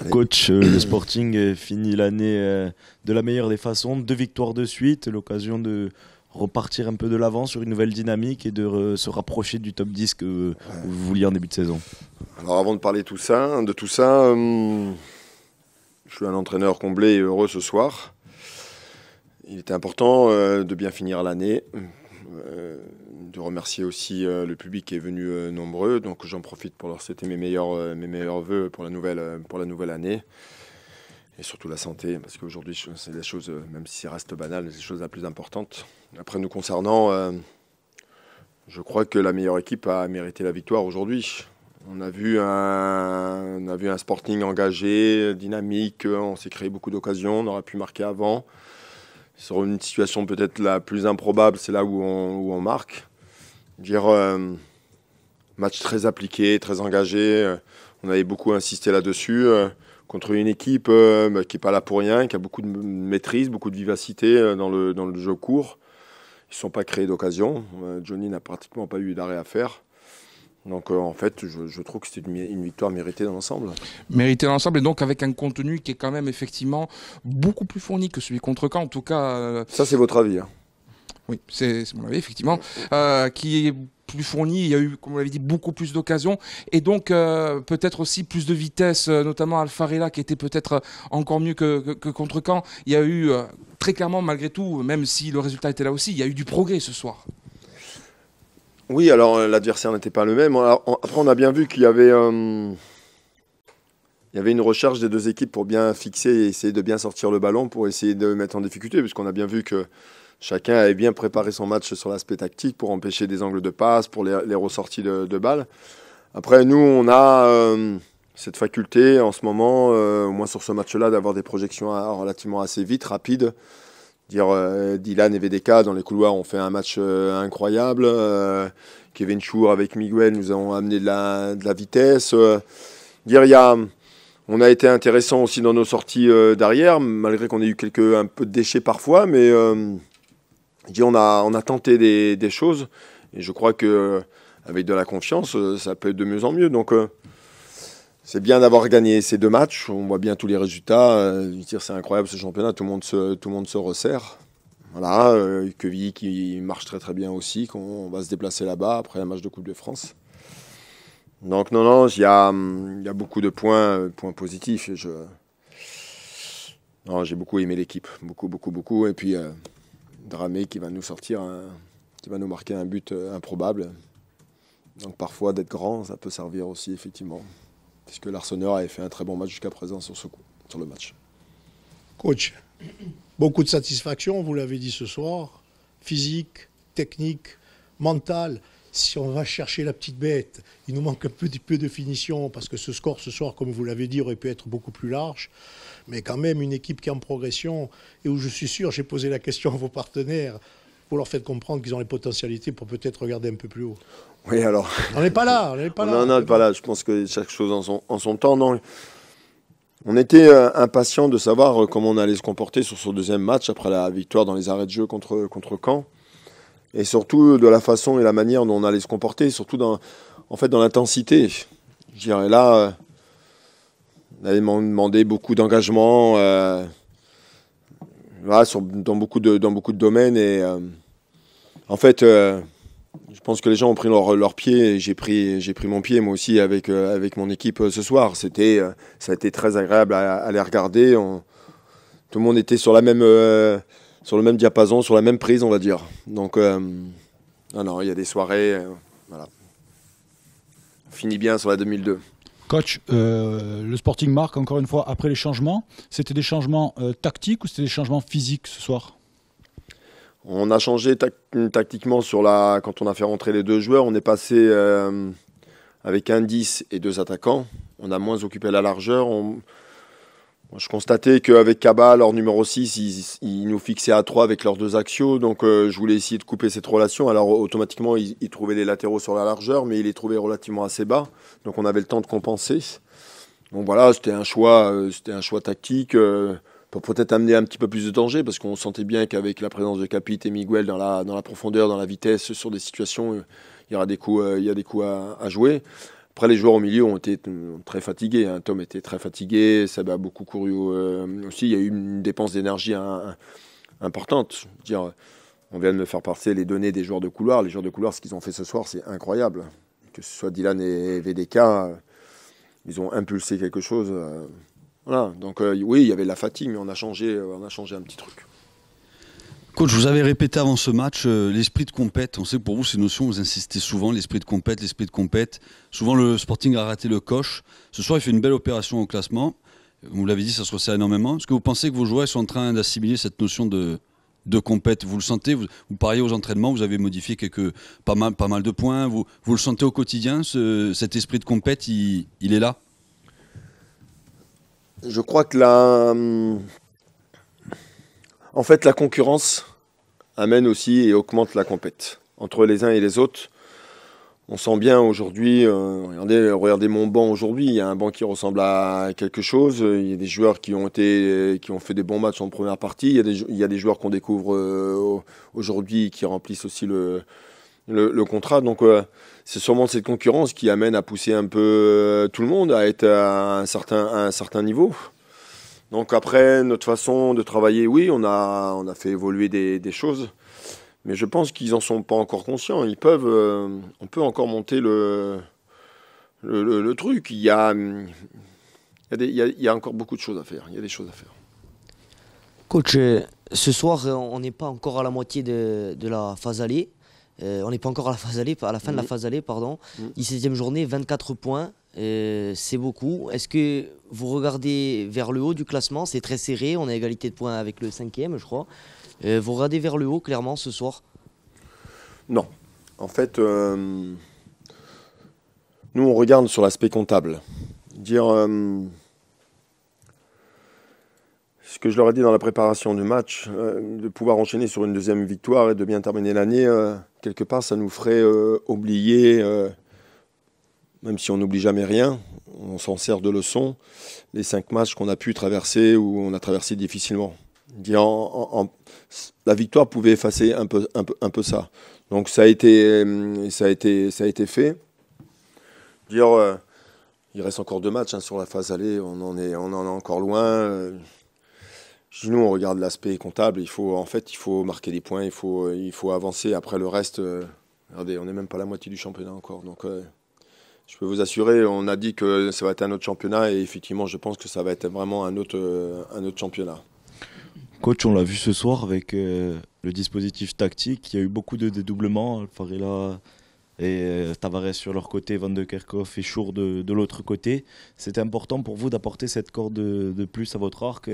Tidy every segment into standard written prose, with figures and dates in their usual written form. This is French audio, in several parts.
Coach, le Sporting finit l'année de la meilleure des façons, 2 victoires de suite, l'occasion de repartir un peu de l'avant sur une nouvelle dynamique et de se rapprocher du top 10 que vous vouliez en début de saison. Alors avant de parler de tout ça, je suis un entraîneur comblé et heureux ce soir. Il était important de bien finir l'année, de remercier aussi le public qui est venu nombreux. Donc j'en profite pour leur souhaiter mes meilleurs vœux pour la nouvelle année. Et surtout la santé, parce qu'aujourd'hui, c'est des choses, même si ça reste banal, c'est les choses les plus importantes. Après, nous concernant, je crois que la meilleure équipe a mérité la victoire aujourd'hui. On a vu un Sporting engagé, dynamique, on s'est créé beaucoup d'occasions, on aurait pu marquer avant. Sur une situation peut-être la plus improbable, c'est là où on marque. Match très appliqué, très engagé, on avait beaucoup insisté là-dessus. Contre une équipe qui n'est pas là pour rien, qui a beaucoup de maîtrise, beaucoup de vivacité dans le jeu court. Ils ne sont pas créés d'occasion. Johnny n'a pratiquement pas eu d'arrêt à faire. Donc en fait, je trouve que c'était une victoire méritée dans l'ensemble. Méritée dans l'ensemble et donc avec un contenu qui est quand même effectivement beaucoup plus fourni que celui contre Caen. En tout cas... Ça, c'est votre avis, hein. Oui, c'est mon avis, effectivement. Qui est plus fourni, il y a eu, comme vous l'avez dit, beaucoup plus d'occasions et donc peut-être aussi plus de vitesse, notamment Alfarella qui était peut-être encore mieux que contre Caen. Il y a eu très clairement, malgré tout, même si le résultat était là aussi, il y a eu du progrès ce soir. Oui, alors l'adversaire n'était pas le même. Après, on a bien vu qu'il y avait une recherche des deux équipes pour bien fixer et essayer de bien sortir le ballon pour essayer de mettre en difficulté, puisqu'on a bien vu que chacun avait bien préparé son match sur l'aspect tactique pour empêcher des angles de passe, pour les ressorties de balles. Après, nous, on a cette faculté en ce moment, au moins sur ce match-là, d'avoir des projections relativement assez vite, rapides. Dylan et VDK dans les couloirs ont fait un match incroyable. Kevin Chour avec Miguel nous ont amené de la vitesse. On a été intéressant aussi dans nos sorties derrière, malgré qu'on ait eu un peu de déchets parfois, mais on a tenté des choses et je crois qu'avec de la confiance, ça peut être de mieux en mieux. Donc c'est bien d'avoir gagné ces 2 matchs. On voit bien tous les résultats. C'est incroyable ce championnat. Tout le monde se resserre. Voilà, Quevilly qui marche très très bien aussi. On va se déplacer là-bas après un match de Coupe de France. Donc non, il y a beaucoup de points positifs. J'ai beaucoup aimé l'équipe, beaucoup. Et puis Dramé qui va nous sortir, qui va nous marquer un but improbable. Donc parfois d'être grand, ça peut servir aussi effectivement. Puisque l'Arseneur avait fait un très bon match jusqu'à présent sur le match. Coach, beaucoup de satisfaction, vous l'avez dit ce soir, physique, technique, mental. Si on va chercher la petite bête, il nous manque un petit peu de finition parce que ce score ce soir, comme vous l'avez dit, aurait pu être beaucoup plus large. Mais quand même une équipe qui est en progression et où je suis sûr, j'ai posé la question à vos partenaires, vous leur faites comprendre qu'ils ont les potentialités pour peut-être regarder un peu plus haut. Oui, alors... On n'est pas là. Non, pas là. Je pense que chaque chose en son temps. Non. On était impatients de savoir comment on allait se comporter sur ce deuxième match après la victoire dans les arrêts de jeu contre Caen. Et surtout de la façon et la manière dont on allait se comporter, surtout dans l'intensité. Je dirais là, on avait demandé beaucoup d'engagement dans beaucoup de domaines. Et en fait... je pense que les gens ont pris leur pied et j'ai pris mon pied moi aussi avec mon équipe ce soir. Ça a été très agréable à les regarder. Tout le monde était sur le même diapason, sur la même prise, on va dire. Donc, il y a des soirées. Voilà. On finit bien sur la 2002. Coach, le Sporting marque encore une fois après les changements. C'était des changements tactiques ou c'était des changements physiques ce soir ? On a changé tactiquement quand on a fait rentrer les 2 joueurs. On est passé avec un 10 et 2 attaquants. On a moins occupé la largeur. Je constatais qu'avec Kaba, leur numéro 6, ils nous fixaient à 3 avec leurs 2 axiaux. Donc je voulais essayer de couper cette relation. Alors automatiquement, ils trouvaient les latéraux sur la largeur, mais ils les trouvaient relativement assez bas. Donc on avait le temps de compenser. Donc voilà, c'était un choix tactique. Pour peut-être amener un petit peu plus de danger, parce qu'on sentait bien qu'avec la présence de Capit et Miguel dans la profondeur, dans la vitesse, sur des situations, il y a des coups à jouer. Après, les joueurs au milieu ont été très fatigués. Hein. Tom était très fatigué, Seb a beaucoup couru aussi. Il y a eu une dépense d'énergie importante. Je veux dire, on vient de me faire passer les données des joueurs de couloir. Les joueurs de couloir, ce qu'ils ont fait ce soir, c'est incroyable. Que ce soit Dylan et VDK, ils ont impulsé quelque chose. Voilà. Donc oui, il y avait de la fatigue, mais on a changé un petit truc. Coach, vous avez répété avant ce match l'esprit de compète. On sait que pour vous, c'est une notion, vous insistez souvent, l'esprit de compète, l'esprit de compète. Souvent, le Sporting a raté le coche. Ce soir, il fait une belle opération au classement. Vous l'avez dit, ça se resserre énormément. Est-ce que vous pensez que vos joueurs sont en train d'assimiler cette notion de compète? Vous le sentez, vous pariez aux entraînements, vous avez modifié pas mal de points. Vous le sentez au quotidien, cet esprit de compète, il est là? Je crois que en fait, la concurrence amène aussi et augmente la compète. Entre les uns et les autres, on sent bien aujourd'hui, regardez mon banc aujourd'hui, il y a un banc qui ressemble à quelque chose, il y a des joueurs qui ont fait des bons matchs en première partie, il y a des joueurs qu'on découvre aujourd'hui qui remplissent aussi le contrat. Donc c'est sûrement cette concurrence qui amène à pousser un peu tout le monde à être à un certain niveau. Donc après, notre façon de travailler, oui, on a fait évoluer des choses, mais je pense qu'ils n'en sont pas encore conscients. On peut encore monter le truc. Il y a encore beaucoup de choses à faire. Il y a des choses à faire. Coach, ce soir, on n'est pas encore à la moitié de la phase aller. On n'est pas encore à la phase aller, à la fin de la phase aller, pardon. 17e journée, 24 points. C'est beaucoup. Est-ce que vous regardez vers le haut du classement? C'est très serré, on a égalité de points avec le 5e, je crois. Vous regardez vers le haut, clairement, ce soir? Non. En fait, nous, on regarde sur l'aspect comptable. Ce que je leur ai dit dans la préparation du match, de pouvoir enchaîner sur une deuxième victoire et de bien terminer l'année, quelque part, ça nous ferait oublier... même si on n'oublie jamais rien, on s'en sert de leçon, les 5 matchs qu'on a pu traverser ou on a traversé difficilement. La victoire pouvait effacer un peu ça. Donc ça a été fait. Il reste encore 2 matchs sur la phase aller, on en est encore loin. Chez nous, on regarde l'aspect comptable, il faut marquer des points, il faut avancer. Après le reste, regardez, on n'est même pas à la moitié du championnat encore. Donc je peux vous assurer, on a dit que ça va être un autre championnat et effectivement, je pense que ça va être vraiment un autre championnat. Coach, on l'a vu ce soir avec le dispositif tactique. Il y a eu beaucoup de dédoublements. Alfarela et Tavares sur leur côté, Van de Kerkhoff et Chour de l'autre côté. C'était important pour vous d'apporter cette corde de plus à votre arc,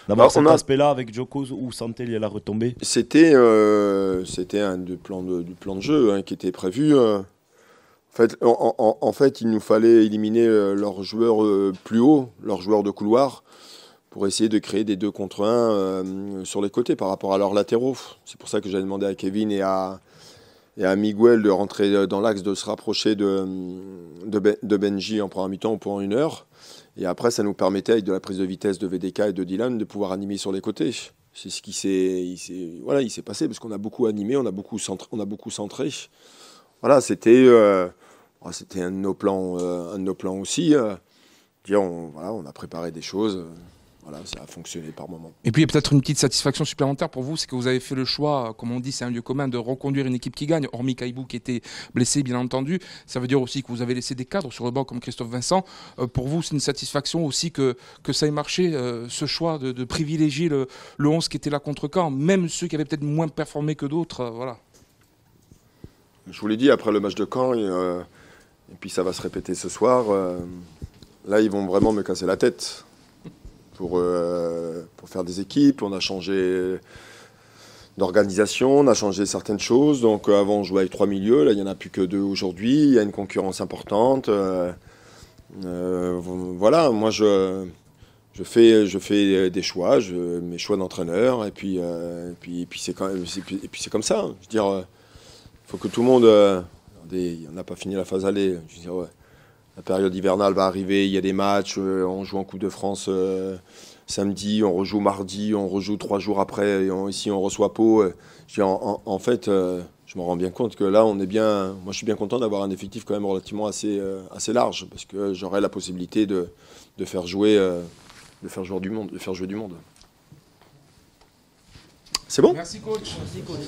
d'avoir cet aspect-là avec Djoko ou Santel à la retombée? C'était un plan de jeu qui était prévu. En fait, il nous fallait éliminer leurs joueurs plus hauts, leurs joueurs de couloir, pour essayer de créer des 2 contre 1 sur les côtés par rapport à leurs latéraux. C'est pour ça que j'ai demandé à Kevin et à Miguel de rentrer dans l'axe, de se rapprocher de Benji en première mi-temps pour 1 heure. Et après, ça nous permettait, avec de la prise de vitesse de VDK et de Dylan, de pouvoir animer sur les côtés. C'est ce qui s'est passé, parce qu'on a beaucoup animé, on a beaucoup centré. Voilà, c'était un de nos plans aussi. On a préparé des choses. Voilà, ça a fonctionné par moment. Et puis il y a peut-être une petite satisfaction supplémentaire pour vous, c'est que vous avez fait le choix, comme on dit, c'est un lieu commun, de reconduire une équipe qui gagne, hormis Kaibou qui était blessé, bien entendu. Ça veut dire aussi que vous avez laissé des cadres sur le banc comme Christophe Vincent. Pour vous, c'est une satisfaction aussi que ça ait marché, ce choix de privilégier le 11 qui était là contre Caen, même ceux qui avaient peut-être moins performé que d'autres. Voilà. Je vous l'ai dit, après le match de Caen, et puis ça va se répéter ce soir, là, ils vont vraiment me casser la tête pour faire des équipes. On a changé d'organisation, on a changé certaines choses. Donc avant, on jouait avec 3 milieux, là, il n'y en a plus que 2 aujourd'hui. Il y a une concurrence importante. Voilà, moi, je fais des choix, mes choix d'entraîneur, et puis c'est comme ça. Je veux dire, il faut que tout le monde... on n'a pas fini la phase aller. Je veux dire, la période hivernale va arriver, il y a des matchs, on joue en Coupe de France samedi, on rejoue mardi, on rejoue 3 jours après, ici on reçoit Pau. En fait, je me rends bien compte que là, on est bien. Moi, je suis bien content d'avoir un effectif quand même relativement assez large, parce que j'aurai la possibilité de faire jouer du monde, de faire jouer du monde. C'est bon? Merci coach. Merci, coach.